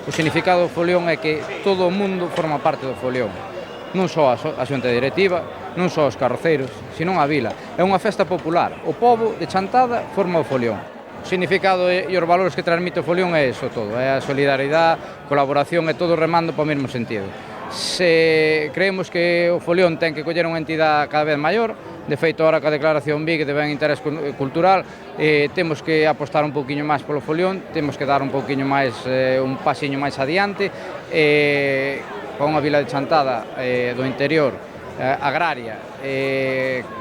O significado do folión é que todo o mundo forma parte do folión. Non só a xunta directiva, non só os carroceiros, senón a vila. É unha festa popular. O pobo de Chantada forma o folión. O significado e os valores que transmite o folión é iso todo. É a solidaridade, colaboración e todo remando para o mesmo sentido. Se creemos que o folión ten que coller unha entidade cada vez maior, de feito, ahora coa declaración BIC de ben interés cultural, temos que apostar un pouquiño máis polo folión, temos que dar un pouquiño máis, un pasiño máis adiante, para unha vila de Chantada do interior, agraria,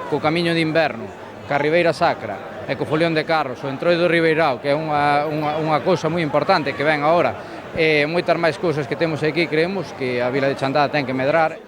co camiño de inverno, ca Ribeira Sacra, e co folión de carros, o entroido do Ribeirao, que é unha cousa moi importante que ven agora, e moitas máis cousas que temos aquí, creemos que a vila de Chantada ten que medrar.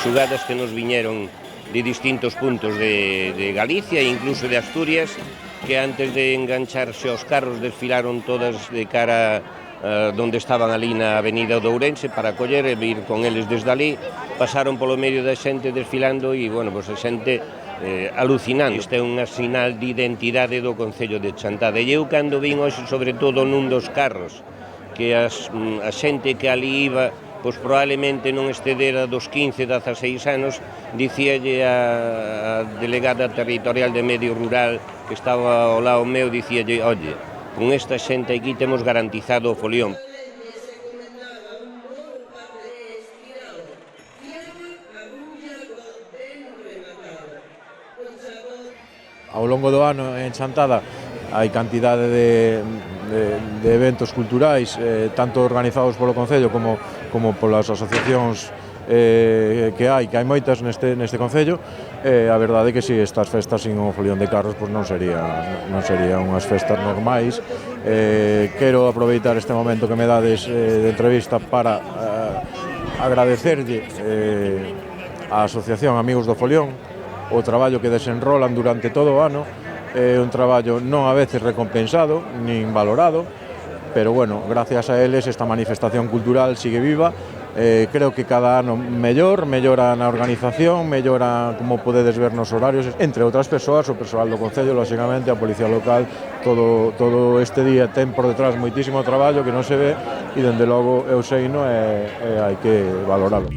Xugadas que nos viñeron de distintos puntos de Galicia e incluso de Asturias, que antes de engancharse aos carros desfilaron todas de cara donde estaban ali na avenida de Ourense para coller e vir con eles desde ali, pasaron polo medio da xente desfilando e, bueno, pues a xente alucinando. Isto é unha sinal de identidade do Concello de Chantada. E eu cando vin hoxe, sobre todo nun dos carros, que a xente que ali iba pois probablemente non excedera dos 15, 16 anos, dicíalle a delegada territorial de medio rural que estaba ao lado meu, dicíalle, oye, con esta xente aquí temos garantizado o folión. Ao longo do ano en Chantada hai cantidade de eventos culturais, tanto organizados polo Concello como polas asociacións que hai moitas neste Concello. A verdade é que si estas festas sin o folión de carros non serían unhas festas normais. Quero aproveitar este momento que me dades de entrevista para agradecerlle á Asociación Amigos do Folión o traballo que desenrolan durante todo o ano. É un traballo non a veces recompensado, nin valorado, pero bueno, gracias a eles esta manifestación cultural sigue viva. Creo que cada ano mellora na organización, mellora, como podedes ver, nos horarios, entre outras persoas, o persoal do Concello, lóxicamente, a Policía Local, todo este día ten por detrás moitísimo traballo que non se ve e, dende logo, eu seino e hai que valoralo.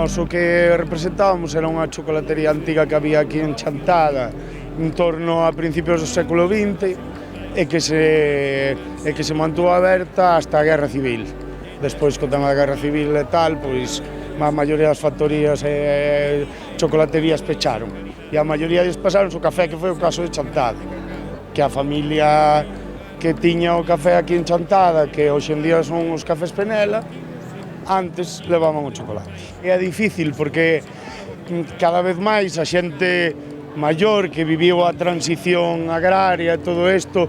Nós o que representábamos era unha chocolatería antiga que había aquí en Chantada en torno a principios do século XX e que se mantuvo aberta hasta a Guerra Civil. Despois, co tema da Guerra Civil e tal, pois a maioría das factorías e chocolaterías pecharon. E a maioría deles pasaron o café, que foi o caso de Chantada, que a familia que tiña o café aquí en Chantada, que hoxe en día son os cafés Penela, antes levaban o chocolate. É difícil porque cada vez máis a xente maior que viviu a transición agraria e todo isto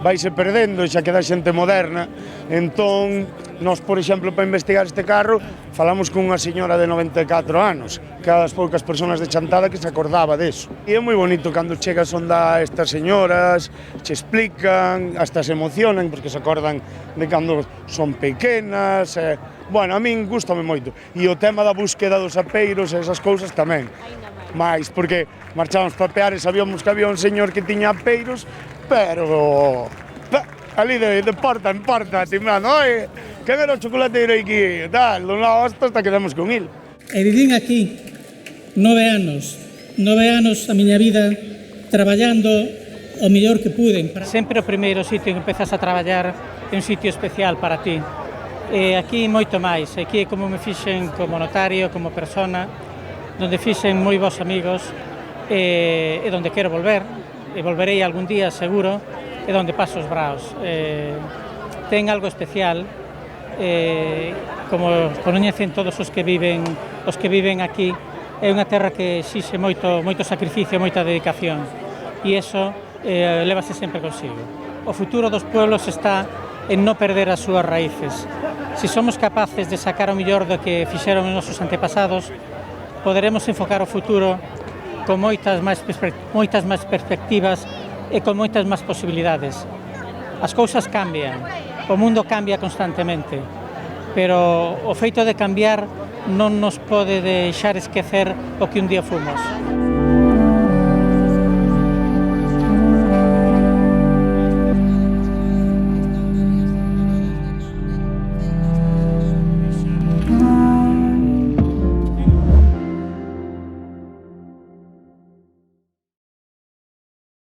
vaise perdendo e xa queda xente moderna. Entón, nós, por exemplo, para investigar este carro, falamos cunha señora de 94 anos, que é das poucas persoas de Chantada que se acordaba deso. E é moi bonito cando chegas onde estas señoras, che explican, hasta se emocionan, porque se acordan de cando son pequenas. Bueno, a min gustame moito. E o tema da búsqueda dos apeiros e esas cousas tamén. Mais, porque marchábamos para Peares, sabíamos que había un señor que tiña apeiros, pero ali de porta en porta, timbrando, oi, quen era o chocolateiro aquí, tal, non la hasta quedamos con il. E vivín aquí 9 anos a miña vida traballando o mellor que pude. Sempre o primeiro sitio que empezas a traballar é un sitio especial para ti. E aquí moito máis, aquí é como me fixen como notario, como persona, donde fixen moi bons amigos e donde quero volver, e volverei algún día seguro, e donde paso os braos. Ten algo especial, como coñecen todos os que viven aquí, é unha terra que exixe moito sacrificio, moita dedicación, e iso lévase sempre consigo. O futuro dos pueblos está en non perder as súas raíces. Se somos capaces de sacar o mellor do que fixeron os nosos antepasados, poderemos enfocar o futuro con moitas máis perspectivas e con moitas máis posibilidades. As cousas cambian, o mundo cambia constantemente, pero o feito de cambiar non nos pode deixar esquecer o que un día fomos.